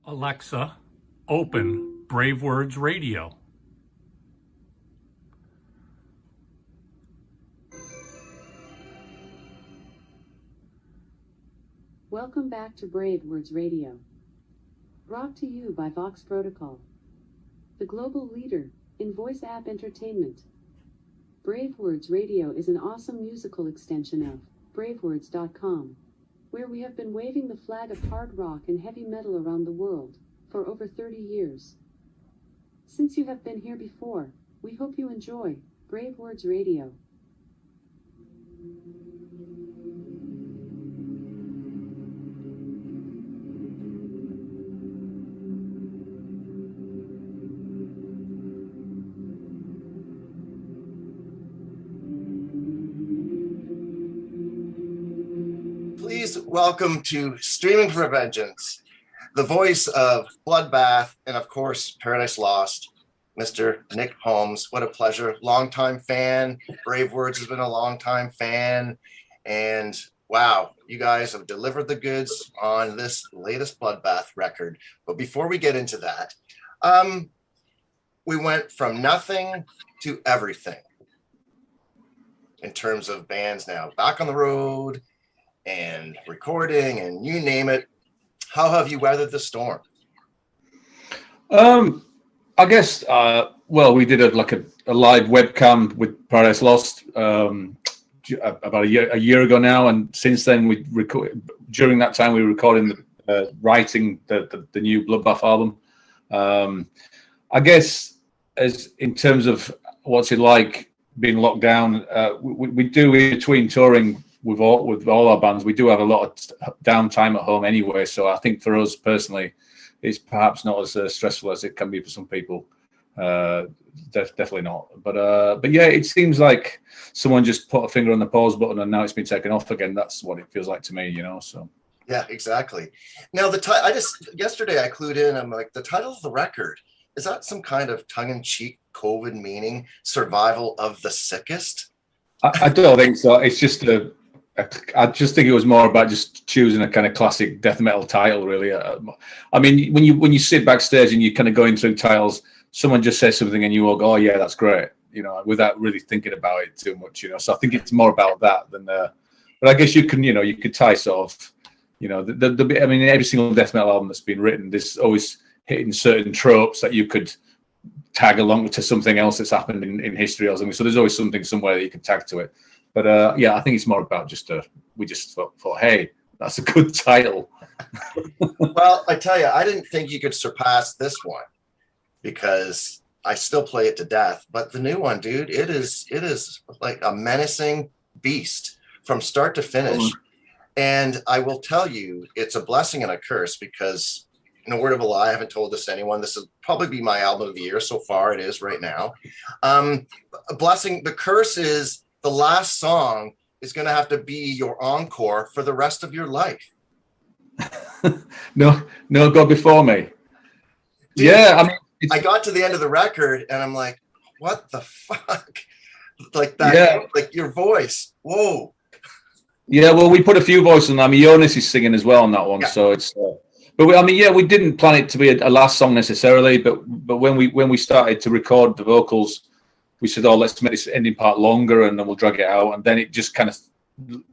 Alexa, open BraveWords Radio. Welcome back to BraveWords Radio. Brought to you by Vox Protocol, the global leader in voice app entertainment. BraveWords Radio is an awesome musical extension of BraveWords.com, where we have been waving the flag of hard rock and heavy metal around the world for over 30 years. Since you have been here before, we hope you enjoy BraveWords Radio. Please welcome to Streaming for Vengeance, the voice of Bloodbath and, of course, Paradise Lost, Mr. Nick Holmes. What a pleasure. Longtime fan. BraveWords has been a longtime fan. And wow, you guys have delivered the goods on this latest Bloodbath record. But before we get into that, we went from nothing to everything in terms of bands now. Back on the road and recording and you name it. How have you weathered the storm? I guess, well, we did a live webcam with Paradise Lost about a year ago now, and since then during that time we were recording writing the new Bloodbath album. I guess as in terms of what's it like being locked down, we do in between touring with all our bands, we do have a lot of downtime at home anyway. So I think for us personally, it's perhaps not as stressful as it can be for some people. Definitely not. But yeah, it seems like someone just put a finger on the pause button and now it's been taken off again. That's what it feels like to me, you know. So yeah, exactly. Now yesterday I clued in. I'm like, the title of the record, is that some kind of tongue-in-cheek COVID meaning? Survival of the Sickest? I don't think so. It's just I just think it was more about just choosing a kind of classic death metal title, really. I mean, when you sit backstage and you're kind of going through titles, someone just says something and you all go, "Oh yeah, that's great," you know, without really thinking about it too much, you know. So I think it's more about that than. But I guess you could tie sort of, you know, I mean, every single death metal album that's been written, there's always hitting certain tropes that you could tag along to something else that's happened in history or something. So there's always something somewhere that you can tag to it. But yeah, I think it's more about just we just thought, hey, that's a good title. Well, I tell you, I didn't think you could surpass this one because I still play it to death. But the new one, dude, it is like a menacing beast from start to finish. And I will tell you, it's a blessing and a curse because, no word of a lie, I haven't told this to anyone. This will probably be my album of the year. So far, it is right now. A blessing. The curse is the last song is going to have to be your encore for the rest of your life. No, go before me. Dude, yeah, I mean, I got to the end of the record and I'm like, what the fuck? Like that, yeah. Like your voice. Whoa. Yeah, well, we put a few voices on. I mean, Jonas is singing as well on that one, yeah. So it's. But we didn't plan it to be a last song necessarily. But when we started to record the vocals, we said, "Oh, let's make this ending part longer, and then we'll drag it out." And then it just kind of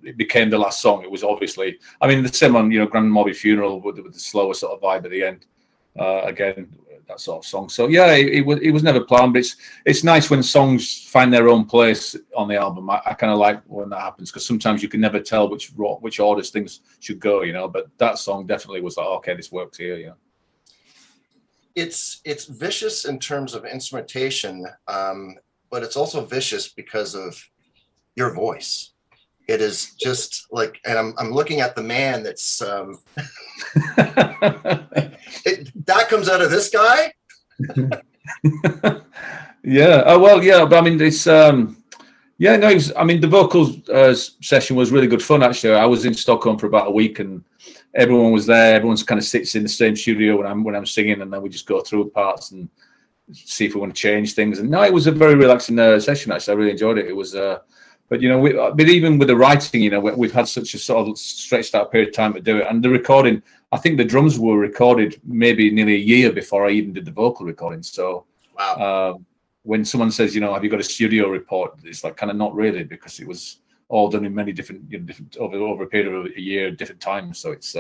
it became the last song. It was obviously, I mean, the same on Grand Mobby Funeral with the slower sort of vibe at the end. Again, that sort of song. So yeah, it was never planned, but it's nice when songs find their own place on the album. I kind of like when that happens because sometimes you can never tell which orders things should go, you know. But that song definitely was like, okay, this works here, you know. It's vicious in terms of instrumentation, but it's also vicious because of your voice. It is just like, and I'm looking at the man that's that comes out of this guy. Yeah. Oh well. Yeah. But I mean, it's yeah. No. I mean, the vocals session was really good fun. Actually, I was in Stockholm for about a week, and everyone was there. Everyone's kind of sits in the same studio when I'm singing, and then we just go through parts and see if we want to change things. And no, it was a very relaxing session. Actually, I really enjoyed it. It was. But you know, but even with the writing, you know, we've had such a sort of stretched out period of time to do it, and the recording. I think the drums were recorded maybe nearly a year before I even did the vocal recording. So Wow. When someone says, have you got a studio report? It's like kind of not really, because it was all done in many different, different over a period of a year, different times. So it's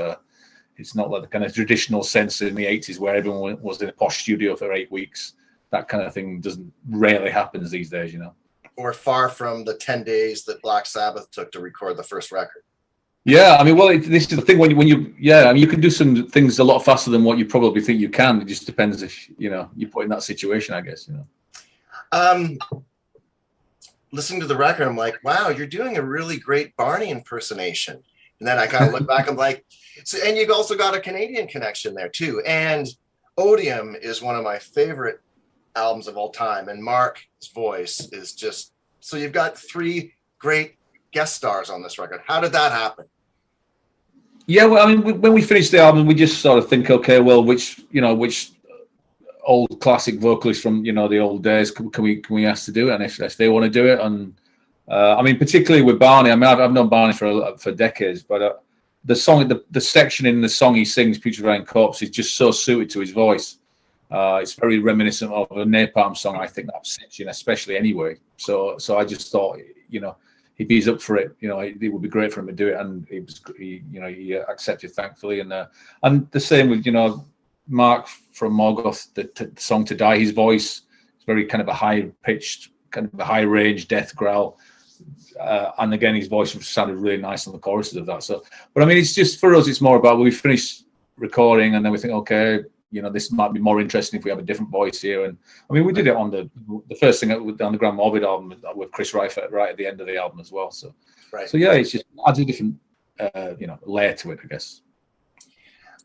not like the kind of traditional sense in the 80s where everyone was in a posh studio for 8 weeks. That kind of thing rarely happens these days, Or far from the 10 days that Black Sabbath took to record the first record. Yeah, I mean, well, this is the thing when you I mean, you can do some things a lot faster than what you probably think you can. It just depends if you put in that situation, I guess. Listening to the record, I'm like, wow, you're doing a really great Barney impersonation. And then I kind of look back, I'm like, so, and you've also got a Canadian connection there too. And Odium is one of my favorite albums of all time, and Mark's voice is just, so you've got 3 great guest stars on this record. How did that happen? Yeah, well, I mean, when we finished the album, we just sort of think, okay, well, which old classic vocalist from the old days can we ask to do it, and if they want to do it. And I mean, particularly with Barney, I mean, I've known Barney for decades, but the song, the section in the song he sings, "Putrefying Corpse," is just so suited to his voice. It's very reminiscent of a Napalm song, I think, that section especially anyway. So I just thought, if he's up for it, it would be great for him to do it, and he accepted, thankfully. And the same with Mark from Morgoth, the song "To Die." His voice is very kind of a high pitched, kind of a high range death growl, and again his voice sounded really nice on the choruses of that. So, but I mean, it's just for us, it's more about we finish recording and then we think, okay, this might be more interesting if we have a different voice here. And I mean, we did it on the first thing on the Grand Morbid album with Chris Reifert right at the end of the album as well. So, right. So yeah, it's just adds a different, layer to it, I guess.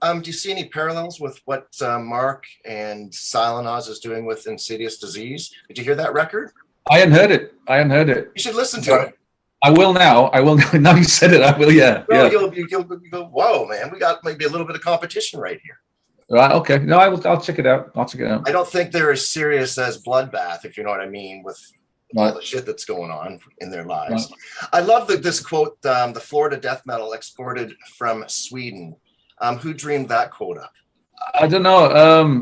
Do you see any parallels with what Mark and Silent Oz is doing with Insidious Disease? Did you hear that record? I hadn't heard it. You should listen to it. I will now. Now you said it, I will. Yeah. Well, yeah. You'll go, whoa, man! We got maybe a little bit of competition right here. Right. Okay. No, I'll check it out. I don't think they're as serious as Bloodbath, if you know what I mean, with all the shit that's going on in their lives. Right. I love this quote, the Florida death metal exported from Sweden. Who dreamed that quote up? I don't know.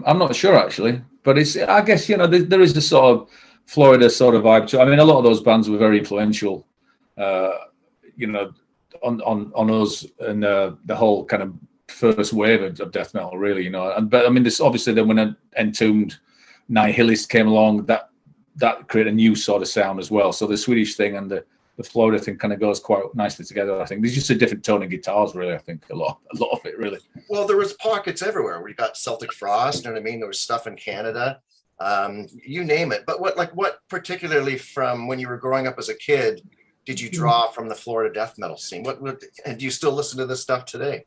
I'm not sure, actually. But I guess, there is the sort of Florida sort of vibe to it. I mean, a lot of those bands were very influential, on us and the whole kind of first wave of death metal, really, but I mean, this obviously then when Entombed, Nihilist came along, that created a new sort of sound as well. So the Swedish thing and the Florida thing kind of goes quite nicely together. I think there's just a different tone of guitars, really. I think a lot of it, really. Well, there was pockets everywhere. We got Celtic Frost, you know what I mean? There was stuff in Canada, you name it. But what particularly from when you were growing up as a kid did you draw from the Florida death metal scene? And do you still listen to this stuff today?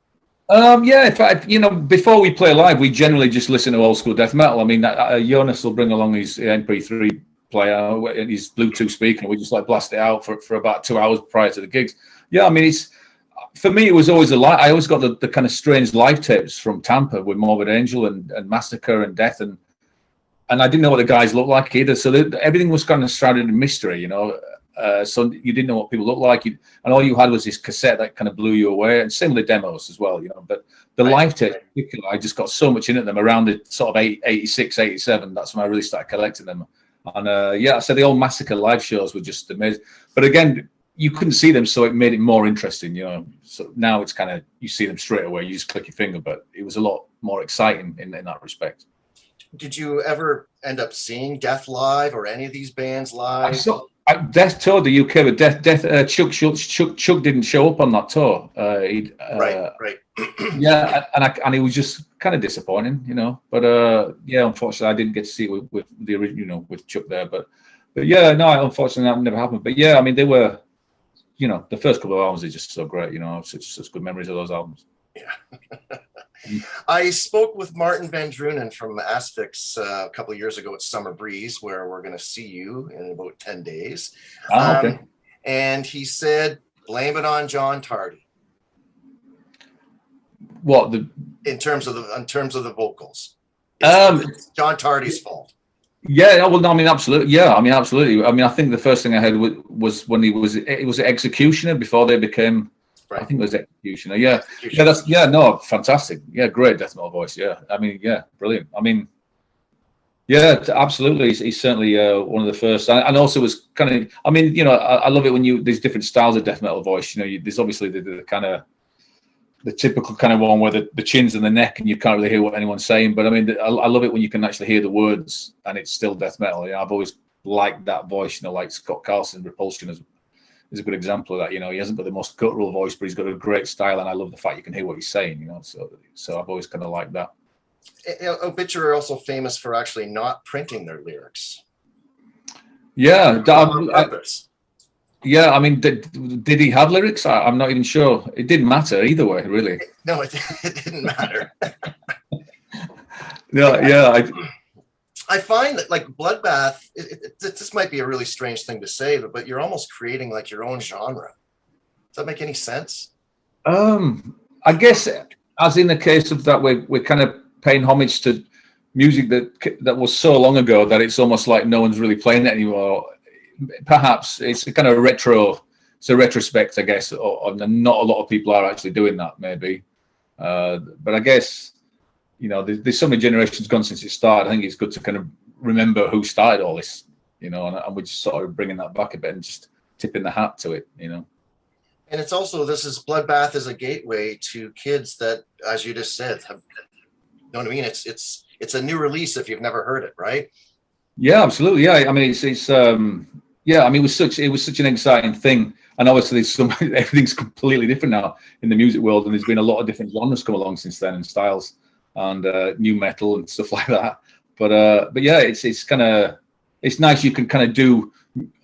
Yeah, in fact, before we play live, we generally just listen to old school death metal. I mean, Jonas will bring along his MP3 player and his Bluetooth speaker, and we just blast it out for about 2 hours prior to the gigs. Yeah, I mean, for me, it was always I always got the kind of strange live tapes from Tampa with Morbid Angel and Massacre and Death, and I didn't know what the guys looked like either. So everything was kind of shrouded in mystery, so you didn't know what people looked like, and all you had was this cassette that kind of blew you away, and similar demos as well, but the live tapes in particular, I just got so much in at them around the sort of 86, 87. That's when I really started collecting them. And so the old Massacre live shows were just amazing, but again, you couldn't see them, so it made it more interesting, so now it's kind of, you see them straight away, you just click your finger, but it was a lot more exciting in that respect. Did you ever end up seeing Death live or any of these bands live? Death toured the UK, but Chuck didn't show up on that tour. Right. Yeah, and it was just kind of disappointing, But unfortunately, I didn't get to see it with the original, with Chuck there. But yeah, no, unfortunately, that never happened. But yeah, I mean, they were, the first couple of albums are just so great. Such good memories of those albums. Yeah. I spoke with Martin Van Drunen from Asphyx a couple of years ago at Summer Breeze, where we're going to see you in about 10 days. Okay. And he said, blame it on John Tardy. What in terms of the vocals? It's John Tardy's fault. Yeah, well, no, I mean, absolutely. Yeah, I mean, absolutely. I mean, I think the first thing I heard was when it was Executioner before they became I think it was Executioner. Yeah, Executioner. no, fantastic. Yeah, great death metal voice. Yeah, I mean, yeah, brilliant. I mean, yeah, absolutely. He's certainly one of the first, and also was kind of. I mean, you know, I love it when there's different styles of death metal voice. You know, there's obviously the kind of the typical kind of one where the chin's in the neck and you can't really hear what anyone's saying. But I mean, I love it when you can actually hear the words and it's still death metal. You know, I've always liked that voice. You know, like Scott Carlson, Repulsion is a good example of that. You know, he hasn't got the most guttural voice, but he's got a great style, and I love the fact you can hear what he's saying. You know, so I've always kind of liked that. Obituary are also famous for actually not printing their lyrics. Yeah, On purpose. yeah. I mean, did he have lyrics? I'm not even sure. It didn't matter either way, really. No, it didn't matter. Yeah. I find that like Bloodbath, this might be a really strange thing to say, but you're almost creating like your own genre. Does that make any sense? I guess, as in the case of that, we're kind of paying homage to music that was so long ago that it's almost like no one's really playing it anymore. Perhaps it's a kind of it's a retrospect, I guess, or not a lot of people are actually doing that, maybe. But I guess, you know, there's so many generations gone since it started. I think it's good to kind of remember who started all this, you know, and we're just sort of bringing that back a bit and just tipping the hat to it, you know. And it's also, Bloodbath is a gateway to kids that, as you just said, you know what I mean? It's a new release if you've never heard it, right? Yeah, absolutely. Yeah, I mean, it's yeah, I mean, it was such an exciting thing, and obviously everything's completely different now in the music world, and there's been a lot of different genres come along since then, and styles, and new metal and stuff like that. But yeah, it's kind of, it's nice you can kind of do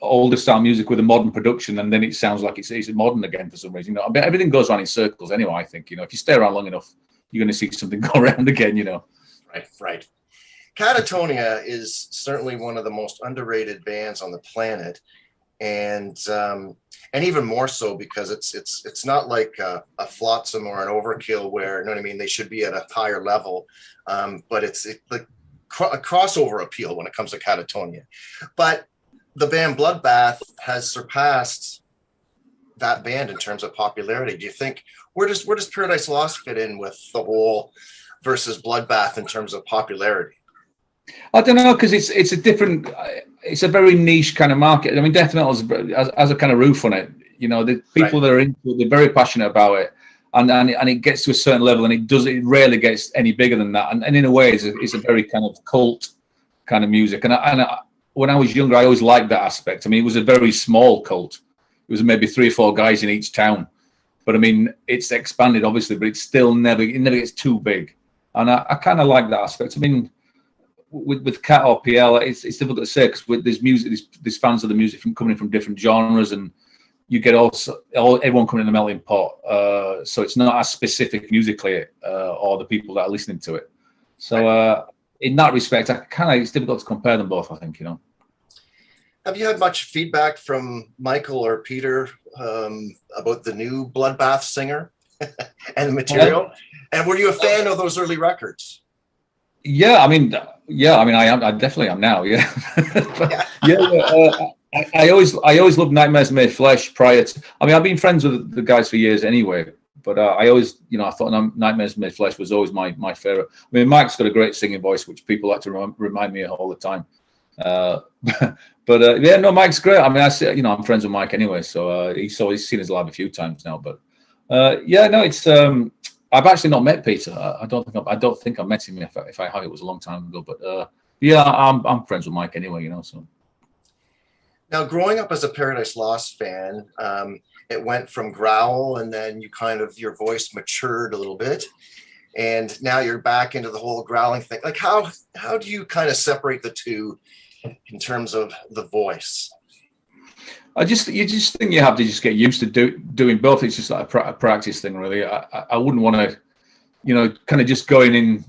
older style music with a modern production, and then it sounds like it's modern again for some reason. You know, but everything goes on in circles anyway. I think, you know, if you stay around long enough, you're going to see something go around again. You know. Right. Catatonia is certainly one of the most underrated bands on the planet, and even more so because it's not like a Flotsam or an Overkill where, you know what I mean, they should be at a higher level, but it's like a crossover appeal when it comes to Catatonia. But the band Bloodbath has surpassed that band in terms of popularity. Do you think where does Paradise Lost fit in with the whole versus Bloodbath in terms of popularity? I don't know, because it's a different, it's a very niche kind of market. I mean, death metal has a kind of roof on it. You know, the people that are into it, they're very passionate about it, and it gets to a certain level, and it rarely gets any bigger than that. And in a way, it's a very kind of cult kind of music. And when I was younger, I always liked that aspect. I mean, it was a very small cult. It was maybe 3 or 4 guys in each town. But I mean, it's expanded obviously, but it never gets too big. And I kind of like that aspect. I mean, with Cat or PL, it's difficult to say because with this music, there's fans of the music coming from different genres, and you get everyone coming in the melting pot. So it's not as specific musically, or the people that are listening to it. So in that respect, it's difficult to compare them both, I think, you know. Have you had much feedback from Michael or Peter about the new Bloodbath singer and the material? And were you a fan of those early records? I definitely am now. Yeah. I always loved Nightmares Made Flesh prior to. I mean, I've been friends with the guys for years anyway. But I always, you know, I thought Nightmares Made Flesh was always my favorite. I mean, Mike's got a great singing voice, which people like to remind me of all the time. Mike's great. I mean, I'm friends with Mike anyway, so he's seen us live a few times now. But it's. I've actually not met Peter. I don't think I met him. If I have, it was a long time ago. But I'm friends with Mike anyway. You know. So now, growing up as a Paradise Lost fan, it went from growl, and then your voice matured a little bit, and now you're back into the whole growling thing. Like, how do you kind of separate the two in terms of the voice? You just think you have to just get used to doing both. It's just like a practice thing, really. I wouldn't want to, you know, kind of just going in,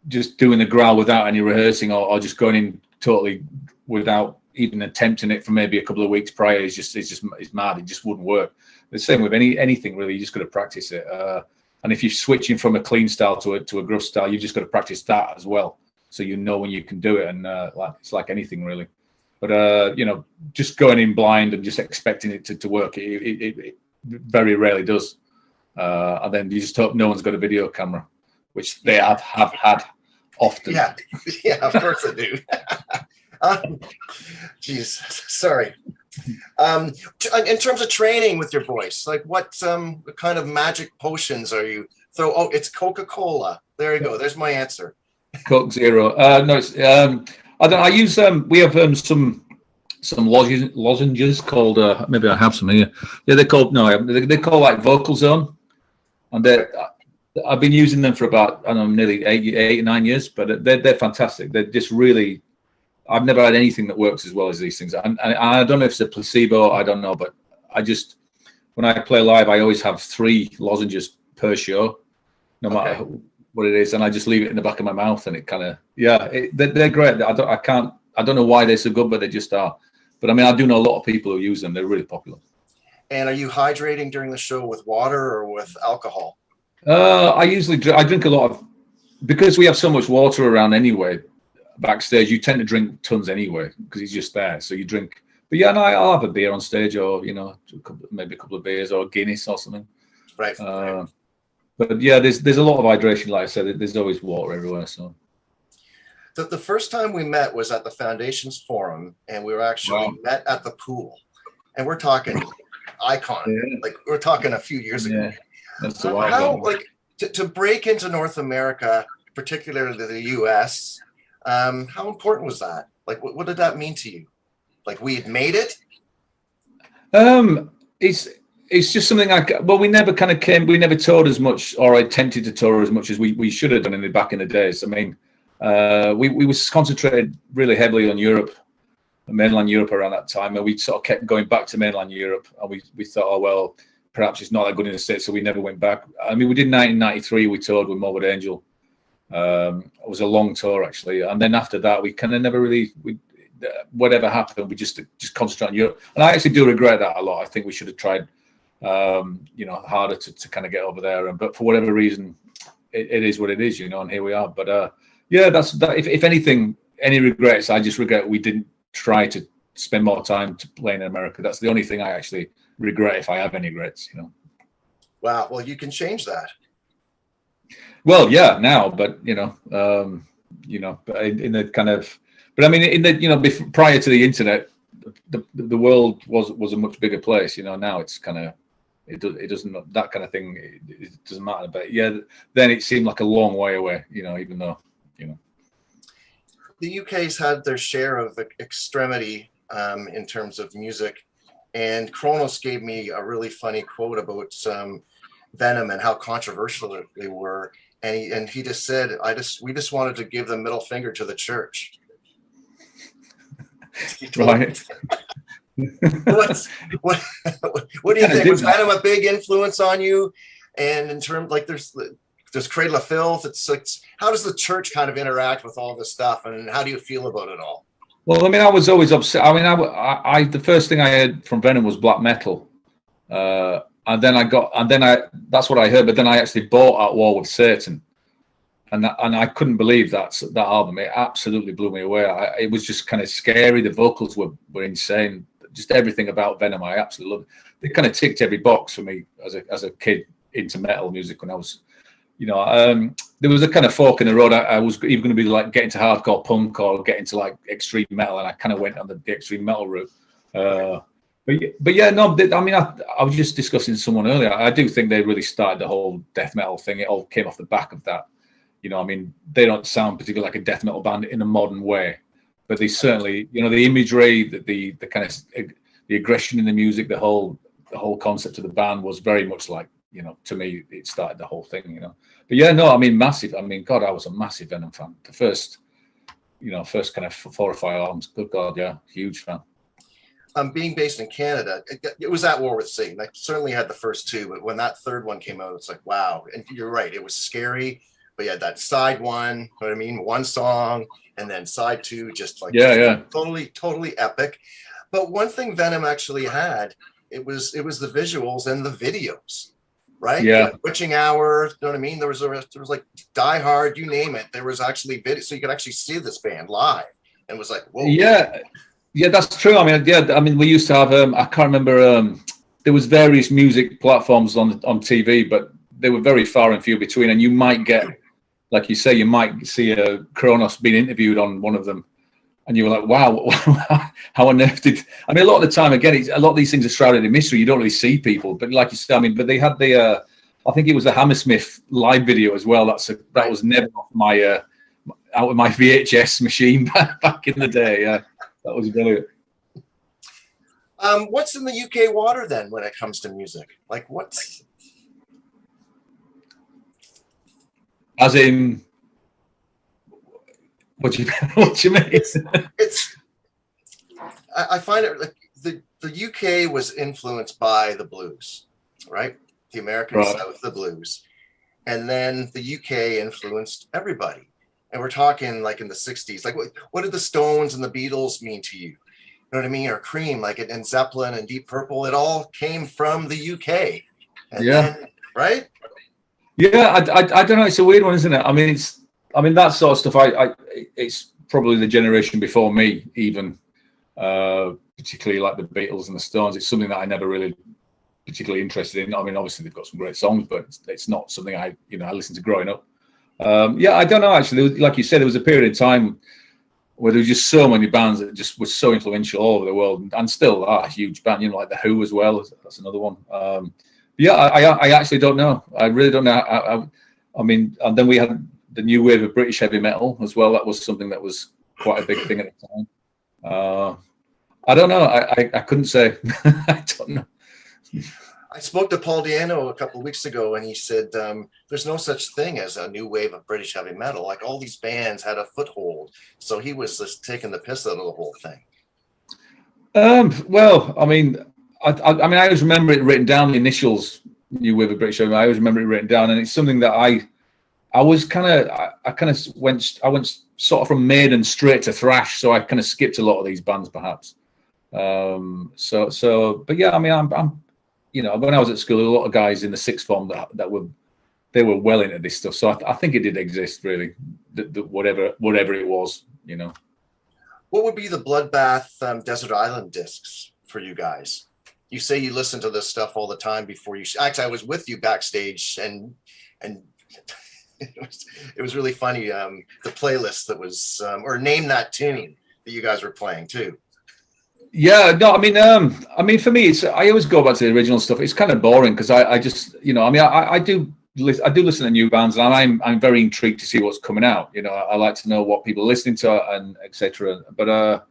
just doing the growl without any rehearsing, or just going in totally without even attempting it for maybe a couple of weeks prior. It's mad. It just wouldn't work. The same with anything really. You just got to practice it. And if you're switching from a clean style to a gruff style, you've just got to practice that as well, so you know when you can do it. And it's like anything really. But you know, just going in blind and just expecting it to work, it very rarely does. and then you just hope no one's got a video camera, which they have had often. Yeah, yeah, of course they do. Geez, sorry. In terms of training with your voice, like what kind of magic potions are you throw? Oh, it's Coca-Cola. There you go. There's my answer. Coke Zero. No, it's I don't. I use we have some lozenges called maybe I have some here. Yeah, they're called they're called like Vocal Zone, and I've been using them for about I don't know nearly 8 or 9 years, but they're fantastic. They're just really. I've never had anything that works as well as these things. And I don't know if it's a placebo. I don't know, but I just when I play live, I always have 3 lozenges per show, no matter what it is, and I just leave it in the back of my mouth, and it kind of they're great. I don't know why they're so good, but they just are. But I mean, I do know a lot of people who use them. They're really popular. And are you hydrating during the show with water or with alcohol? I drink a lot of because we have so much water around anyway. Backstage, you tend to drink tons anyway because he's just there. So you drink. But yeah, no, I'll have a beer on stage, or maybe a couple of beers, or Guinness or something. Right. But yeah, there's a lot of hydration. Like I said, there's always water everywhere. So the first time we met was at the Foundations Forum, and we were actually met at the pool, and we're talking icon, like we're talking a few years ago. Yeah, that's a while ago. Like to break into North America, particularly the U.S. How important was that? Like, what did that mean to you? Like, we had made it? It's just something we never kind of we never toured as much, or attempted to tour as much as we should have done back in the days. I mean, we was concentrated really heavily on Europe, mainland Europe around that time, and we sort of kept going back to mainland Europe, and we thought, oh, well, perhaps it's not that good in the States, so we never went back. I mean, we did 1993, we toured with Morbid Angel. It was a long tour actually, and then after that we kind of never really whatever happened we just concentrate on Europe, and I actually do regret that a lot. I think we should have tried harder to kind of get over there, but for whatever reason it is what it is, and here we are. But that's that. If anything, any regrets, I just regret we didn't try to spend more time to play in America. That's the only thing I actually regret, if I have any regrets. Wow. Well, you can change that. Well, yeah, now, but in the kind of, but I mean, prior to the internet, the world was a much bigger place. Now it's kind of, it doesn't, that kind of thing, it doesn't matter. But yeah, then it seemed like a long way away. Even though, the UK's had their share of extremity in terms of music, and Kronos gave me a really funny quote about Venom and how controversial they were. And he just said, we just wanted to give the middle finger to the church. Right. What do you think? Was Venom a big influence on you? And in terms, like, there's Cradle of Filth. It's how does the church kind of interact with all this stuff, and how do you feel about it all? Well, I mean, I was always upset. I mean, I the first thing I heard from Venom was black metal. And then that's what I heard. But then I actually bought At War with Satan, and I couldn't believe that album. It absolutely blew me away. It was just kind of scary. The vocals were insane. Just everything about Venom, I absolutely loved. They kind of ticked every box for me as a kid into metal music when I was, there was a kind of fork in the road. I was either going to be like getting to hardcore punk or get into like extreme metal, and I kind of went on the extreme metal route. But yeah, no, I mean, I was just discussing with someone earlier. I do think they really started the whole death metal thing. It all came off the back of that. I mean, they don't sound particularly like a death metal band in a modern way, but they certainly, the imagery, the kind of the aggression in the music, the whole concept of the band was very much like, to me, it started the whole thing. But yeah, no, I mean, massive. I mean, God, I was a massive Venom fan. The first kind of 4 or 5 albums. Good God, yeah, huge fan. Being based in Canada, it was At War with Satan. I certainly had the first 2, but when that third one came out, it's like, wow. And you're right, it was scary, but you had that side one, you know what I mean? One song, and then side 2, just like totally epic. But one thing Venom actually had, it was the visuals and the videos, right? Yeah. Witching Hour, you know what I mean? There was like Die Hard, you name it. There was actually video, so you could actually see this band live, and it was like, whoa. Yeah. Yeah, that's true. I mean, we used to have. I can't remember there was various music platforms on TV, but they were very far and few between. And you might get, like you say, you might see a Kronos being interviewed on one of them, and you were like, wow, how on earth did? I mean, a lot of the time, again, a lot of these things are shrouded in mystery. You don't really see people, but like you said, I mean, but they had the, I think it was the Hammersmith live video as well. That was never off my out of my VHS machine back in the day. Yeah, that was brilliant. What's in the UK water then when it comes to music? Like what's? As in, what do you mean? I find it like the UK was influenced by the blues, right? The American South, the blues, and then the UK influenced everybody. And we're talking like in the 60s. Like what did the Stones and the Beatles mean to you? You know what I mean? Or Cream, like and Zeppelin and Deep Purple. It all came from the UK. And then, right? Yeah, I don't know. It's a weird one, isn't it? I mean, that sort of stuff. It's probably the generation before me, even particularly like the Beatles and the Stones. It's something that I never really particularly interested in. I mean, obviously they've got some great songs, but it's not something I listened to growing up. I don't know. Actually, like you said, there was a period in time where there was just so many bands that just were so influential all over the world, and still are a huge band. Like the Who as well. That's another one. I actually don't know. I really don't know. I mean, and then we had the new wave of British heavy metal as well. That was something that was quite a big thing at the time. I don't know. I couldn't say. I don't know. I spoke to Paul Diano a couple of weeks ago, and he said there's no such thing as a new wave of British heavy metal. Like all these bands had a foothold, so he was just taking the piss out of the whole thing. Well, I mean, I always remember it written down. The initials, new wave of British heavy metal. I always remember it written down, and it's something that I went sort of from Maiden straight to thrash, so I kind of skipped a lot of these bands, perhaps. But yeah, I mean, I'm when I was at school, a lot of guys in the sixth form that were well into this stuff. So I think it did exist, really, whatever it was, What would be the Bloodbath Desert Island discs for you guys? You say you listen to this stuff all the time before you. Actually, I was with you backstage, and it was really funny. The playlist that was, or Name That Tune that you guys were playing too. Yeah, no, I mean, for me, I always go back to the original stuff. It's kind of boring because I just, I do listen to new bands, and I'm very intrigued to see what's coming out. I like to know what people are listening to and etc. But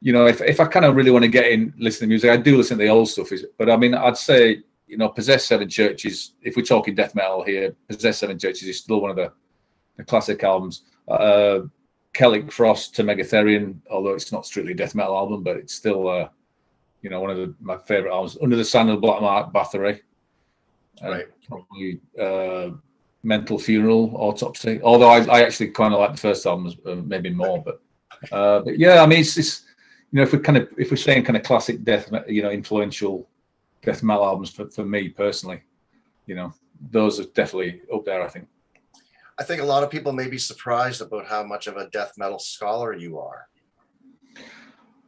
if I kind of really want to get in listening to music, I do listen to the old stuff. But I mean, I'd say Possessed Seven Churches. If we're talking death metal here, Possessed Seven Churches is still one of the classic albums. Celtic Frost to Megatherion, although it's not strictly a death metal album, but it's still one of my favorite albums. Under the Sun of the Black Mark Bathory, right? Probably Mental Funeral, Autopsy. Although I actually kind of like the first album maybe more, but yeah, I mean, it's if we're saying kind of classic death, influential death metal albums for me personally, those are definitely up there, I think. I think a lot of people may be surprised about how much of a death metal scholar you are.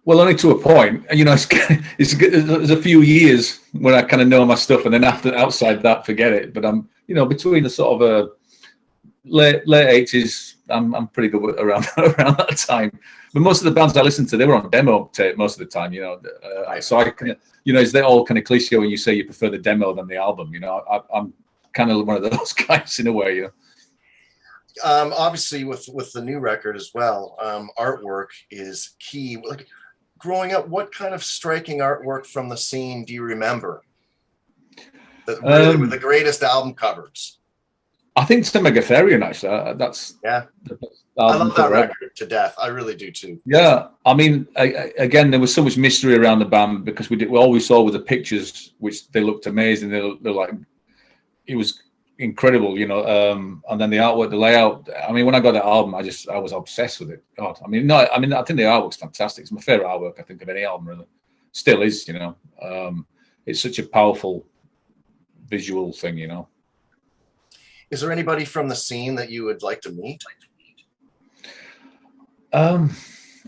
Well, only to a point. There's a few years when I kind of know my stuff, and then outside that, forget it. But I'm, between the sort of late 80s, I'm pretty good around that time. But most of the bands I listened to, they were on demo tape most of the time. So I kind of, is that all kind of cliche when you say you prefer the demo than the album? I'm kind of one of those guys in a way. Obviously with the new record as well, artwork is key. Like growing up, what kind of striking artwork from the scene do you remember that really were the greatest album covers? I think it's the Megatherion, actually. That's I love that record to death. I really do too. Yeah, I mean, again, there was so much mystery around the band because we always saw with the pictures, which they looked amazing. They're like, it was incredible, and then the artwork, the layout. I mean, when I got that album, I was obsessed with it. God, I think the artwork's fantastic. It's my favorite artwork, I think, of any album, really. Still is, it's such a powerful visual thing, Is there anybody from the scene that you would like to meet? I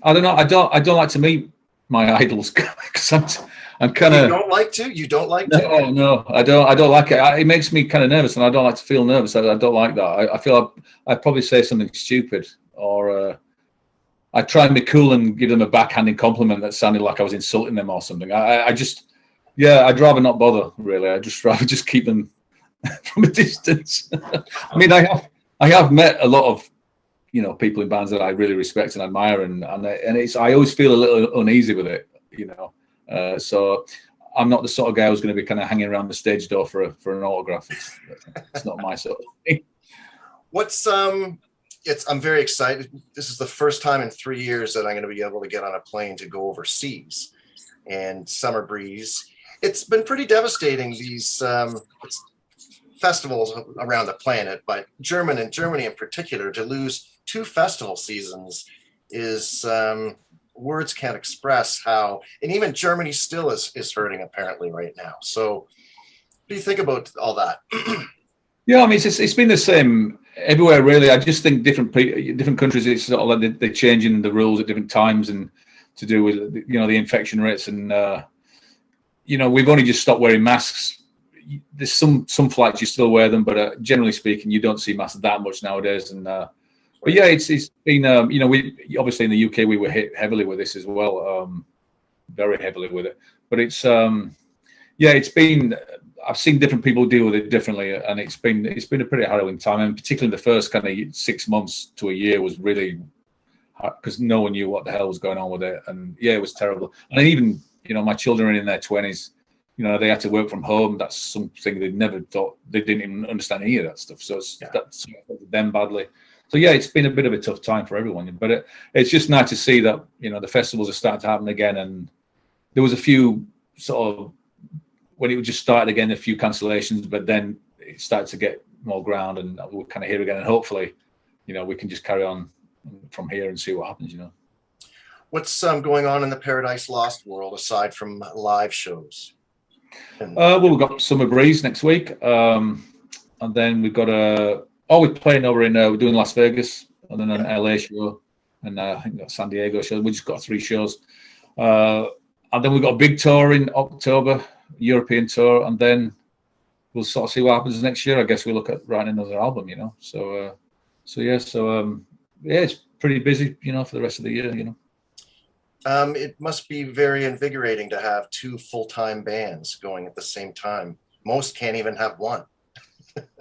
don't know. I don't like to meet my idols because I'm kind You of. don't like to? You don't like to? No, I don't like it. It makes me kind of nervous, and I don't like to feel nervous. I don't like that. I feel I'd probably say something stupid, or I try and be cool and give them a backhanded compliment that sounded like I was insulting them or something. I just, yeah, I'd rather not bother, really. I'd just rather just keep them from a distance. I mean, I have met a lot of, you know, people in bands that I really respect and admire, and it's, I always feel a little uneasy with it, you know. So I'm not the sort of guy who's going to be kind of hanging around the stage door for an autograph. It's not my sort of thing. I'm very excited. This is the first time in 3 years that I'm going to be able to get on a plane to go overseas. And Summer Breeze, it's been pretty devastating, these festivals around the planet, but Germany in particular, to lose 2 festival seasons is words can't express how, and even Germany still is hurting apparently right now. So what do you think about all that? Yeah, I mean, it's been the same everywhere, really. I just think different countries, it's sort of like they're changing the rules at different times, and to do with, you know, the infection rates, and you know, we've only just stopped wearing masks. There's some flights you still wear them, but generally speaking, you don't see masks that much nowadays. And but yeah, it's been you know, we obviously in the UK we were hit heavily with this as well, very heavily with it. But it's yeah, it's been, I've seen different people deal with it differently, and it's been a pretty harrowing time, and particularly the first kind of 6 months to a year was really hard, because no one knew what the hell was going on with it, and yeah, it was terrible. And even, you know, my children are in their 20s, you know, they had to work from home. That's something they never thought, they didn't even understand any of that stuff. So that's affected them badly. So yeah, it's been a bit of a tough time for everyone, but it's just nice to see that, you know, the festivals are starting to happen again, and there was a few sort of, when it just started again, a few cancellations, but then it started to get more ground, and we're kind of here again. And hopefully, you know, we can just carry on from here and see what happens, you know. What's going on in the Paradise Lost world aside from live shows? Well, we've got Summer Breeze next week, and then we've got we're playing over in, we're doing Las Vegas, and then an LA show, and I think got San Diego show. We just got 3 shows, and then we've got a big tour in October, European tour, and then we'll sort of see what happens next year. I guess we'll look at writing another album, you know. So yeah, it's pretty busy, you know, for the rest of the year, you know. It must be very invigorating to have 2 full-time bands going at the same time. Most can't even have one.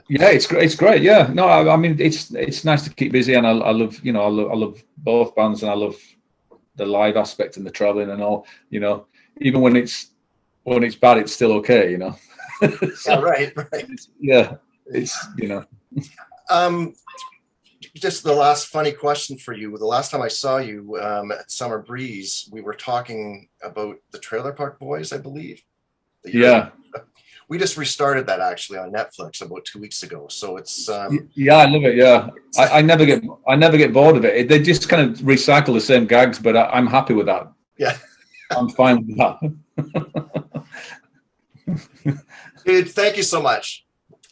Yeah, it's great. It's great. Yeah, no, I mean, it's nice to keep busy, and I love, you know, I love both bands, and I love the live aspect and the traveling and all. You know, even when it's bad, it's still okay. You know. So, yeah, right. Yeah, it's, you know. Just the last funny question for you. The last time I saw you at Summer Breeze, we were talking about the Trailer Park Boys, I believe. Yeah. We just restarted that actually on Netflix about 2 weeks ago. So it's yeah, I love it. Yeah, I never get bored of it. They just kind of recycle the same gags, but I'm happy with that. Yeah, I'm fine with that. Dude, thank you so much.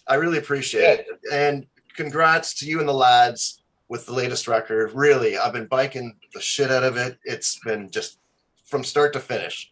I really appreciate it, and congrats to you and the lads with the latest record. Really, I've been biking the shit out of it. It's been just from start to finish.